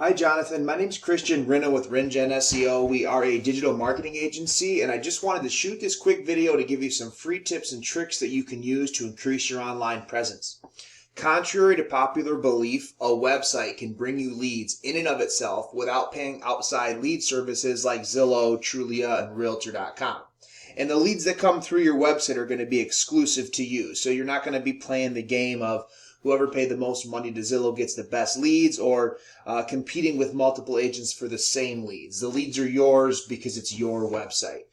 Hi, Jonathan. My name's Christian Rinna with RinGen SEO. We are a digital marketing agency, and I just wanted to shoot this quick video to give you some free tips and tricks that you can use to increase your online presence. Contrary to popular belief, a website can bring you leads in and of itself without paying outside lead services like Zillow, Trulia, and Realtor.com. And the leads that come through your website are going to be exclusive to you, so you're not going to be playing the game of whoever paid the most money to Zillow gets the best leads, or competing with multiple agents for the same leads. The leads are yours because it's your website.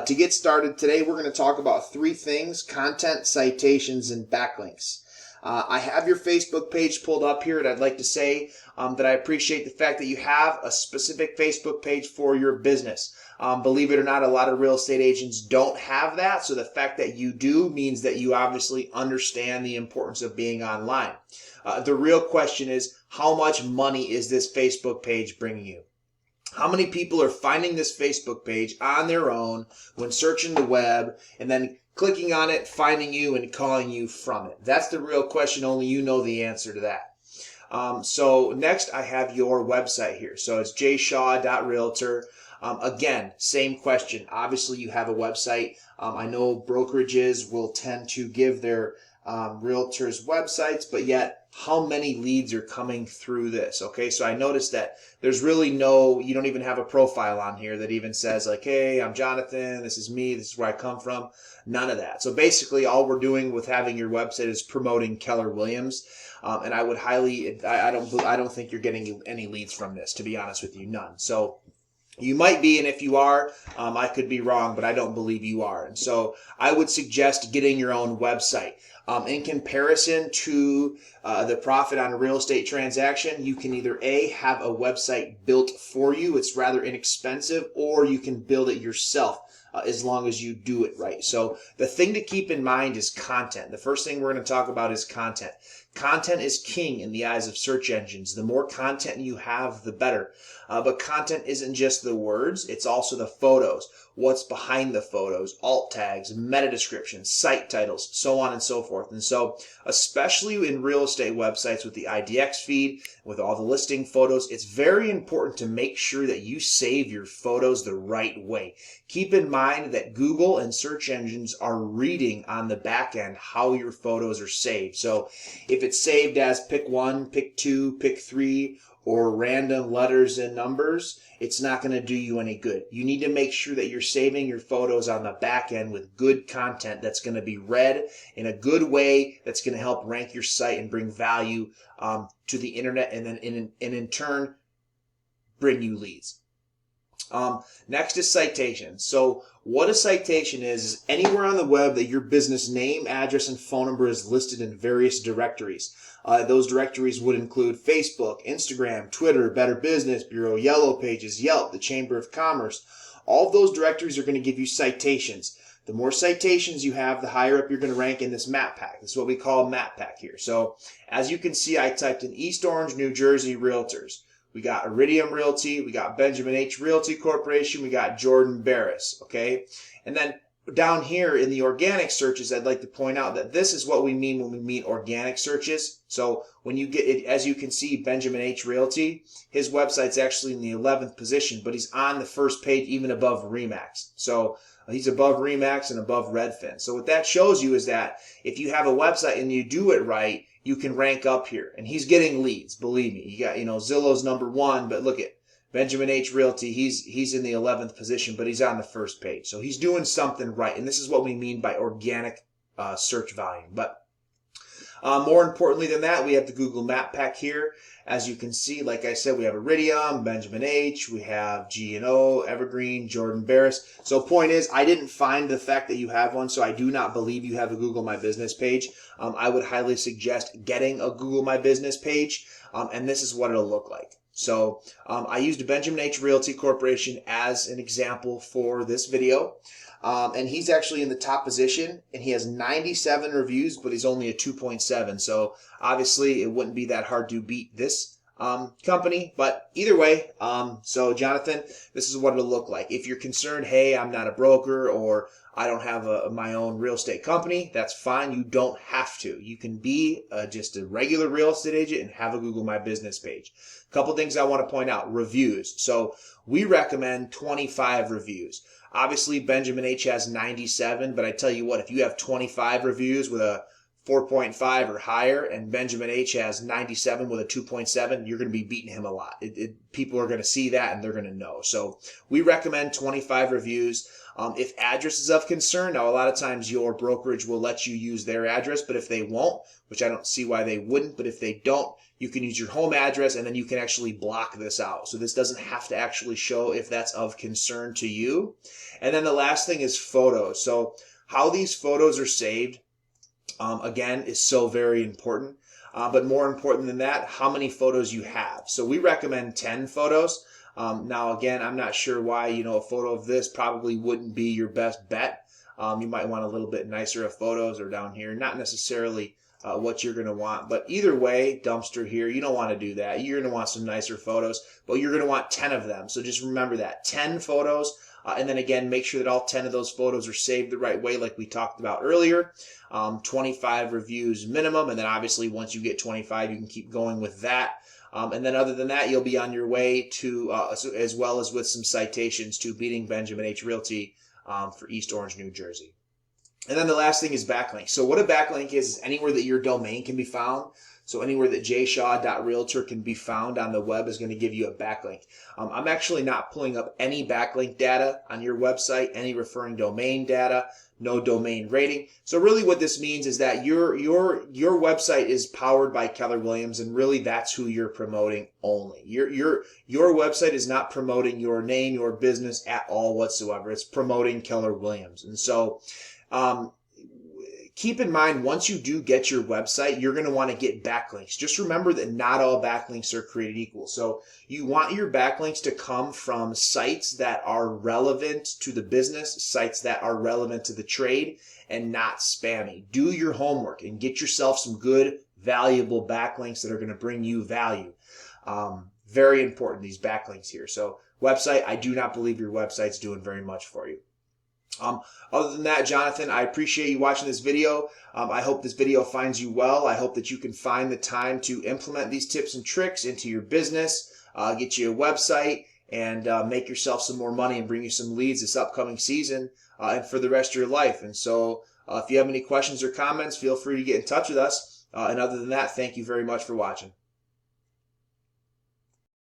To get started today, we're going to talk about three things: content, citations, and backlinks. I have your Facebook page pulled up here, and I'd like to say that I appreciate the fact that you have a specific Facebook page for your business. Believe it or not, a lot of real estate agents don't have that, so the fact that you do means that you obviously understand the importance of being online. The real question is, how much money is this Facebook page bringing you? How many people are finding this Facebook page on their own when searching the web and then clicking on it, finding you, and calling you from it? That's the real question. Only you know the answer to that. So next, I have your website here. So it's jshaw.realtor. Again, same question. Obviously, you have a website. I know brokerages will tend to give their realtors websites, but yet how many leads are coming through this? Okay, so I noticed that there's really you don't even have a profile on here that even says like, hey, I'm Jonathan, this is me, this is where I come from. None of that. So basically all we're doing with having your website is promoting Keller Williams. And I would I don't think you're getting any leads from this, to be honest with you, none. So you might be, and if you are, I could be wrong, but I don't believe you are. And so I would suggest getting your own website. In comparison to the profit on a real estate transaction, you can either A, have a website built for you, it's rather inexpensive, or you can build it yourself. As long as you do it right. So the thing to keep in mind is content. The first thing we're going to talk about is content. Content is king in the eyes of search engines. The more content you have, the better. But content isn't just the words, it's also the photos, what's behind the photos, alt tags, meta descriptions, site titles, so on and so forth. And so, especially in real estate websites with the IDX feed, with all the listing photos, it's very important to make sure that you save your photos the right way. Keep in mind that Google and search engines are reading on the back end how your photos are saved. So if it's saved as pick 1, pick 2, pick 3, or random letters and numbers, it's not going to do you any good. You need to make sure that you're saving your photos on the back end with good content that's going to be read in a good way, that's going to help rank your site and bring value to the internet, and then in turn bring you leads. Next is citation. So what a citation is anywhere on the web that your business name, address, and phone number is listed in various directories. Those directories would include Facebook, Instagram, Twitter, Better Business Bureau, Yellow Pages, Yelp, the Chamber of Commerce. All of those directories are going to give you citations. The more citations you have, the higher up you're going to rank in this map pack. This is what we call a map pack here. So as you can see, I typed in East Orange, New Jersey Realtors. We got Iridium Realty, we got Benjamin H. Realty Corporation, we got Jordan Barris, okay? And then down here in the organic searches, I'd like to point out that this is what we mean when we mean organic searches. So when you get it, as you can see, Benjamin H. Realty, his website's actually in the 11th position, but he's on the first page even above Remax. So he's above Remax and above Redfin. So what that shows you is that if you have a website and you do it right, you can rank up here. And he's getting leads, believe me. You got, Zillow's number 1, but look at Benjamin H. Realty, he's in the 11th position, but he's on the first page. So he's doing something right. And this is what we mean by organic search volume. But more importantly than that, we have the Google Map Pack here. As you can see, like I said, we have Iridium, Benjamin H., we have G&O, Evergreen, Jordan Barris. So point is, I didn't find the fact that you have one, so I do not believe you have a Google My Business page. I would highly suggest getting a Google My Business page, and this is what it'll look like. So I used Benjamin H. Realty Corporation as an example for this video. And he's actually in the top position, and he has 97 reviews, but he's only a 2.7. So obviously it wouldn't be that hard to beat this company. But either way, so Jonathan, this is what it'll look like. If you're concerned, hey, I'm not a broker or I don't have my own real estate company, that's fine. You don't have to. You can be just a regular real estate agent and have a Google My Business page. A couple things I want to point out. Reviews. So we recommend 25 reviews. Obviously, Benjamin H. has 97, but I tell you what, if you have 25 reviews with a 4.5 or higher, and Benjamin H. has 97 with a 2.7, you're going to be beating him a lot. People are going to see that and they're going to know. So we recommend 25 reviews. If address is of concern, now a lot of times your brokerage will let you use their address, but if they won't, which I don't see why they wouldn't, but if they don't, you can use your home address and then you can actually block this out. So this doesn't have to actually show if that's of concern to you. And then the last thing is photos. So how these photos are saved, again, is so very important. But more important than that, how many photos you have. So we recommend 10 photos. Now, again, I'm not sure why, a photo of this probably wouldn't be your best bet. You might want a little bit nicer of photos, or down here, not necessarily what you're going to want. But either way, dumpster here, you don't want to do that. You're going to want some nicer photos, but you're going to want 10 of them. So just remember that, 10 photos. And then again, make sure that all 10 of those photos are saved the right way, like we talked about earlier. 25 reviews minimum, and then obviously once you get 25, you can keep going with that. And then other than that, you'll be on your way to, as well as with some citations to beating Benjamin H. Realty for East Orange, New Jersey. And then the last thing is backlink. So what a backlink is anywhere that your domain can be found. So anywhere that jshaw.realtor can be found on the web is going to give you a backlink. I'm actually not pulling up any backlink data on your website, any referring domain data, no domain rating. So really what this means is that your website is powered by Keller Williams, and really that's who you're promoting only. Your website is not promoting your name, your business at all whatsoever. It's promoting Keller Williams. And so keep in mind, once you do get your website, you're going to want to get backlinks. Just remember that not all backlinks are created equal. So you want your backlinks to come from sites that are relevant to the business, sites that are relevant to the trade, and not spammy. Do your homework and get yourself some good, valuable backlinks that are going to bring you value. Very important, these backlinks here. So website, I do not believe your website's doing very much for you. Other than that, Jonathan, I appreciate you watching this video. I hope this video finds you well. I hope that you can find the time to implement these tips and tricks into your business, get you a website, and make yourself some more money and bring you some leads this upcoming season and for the rest of your life. And so if you have any questions or comments, feel free to get in touch with us. And other than that, thank you very much for watching.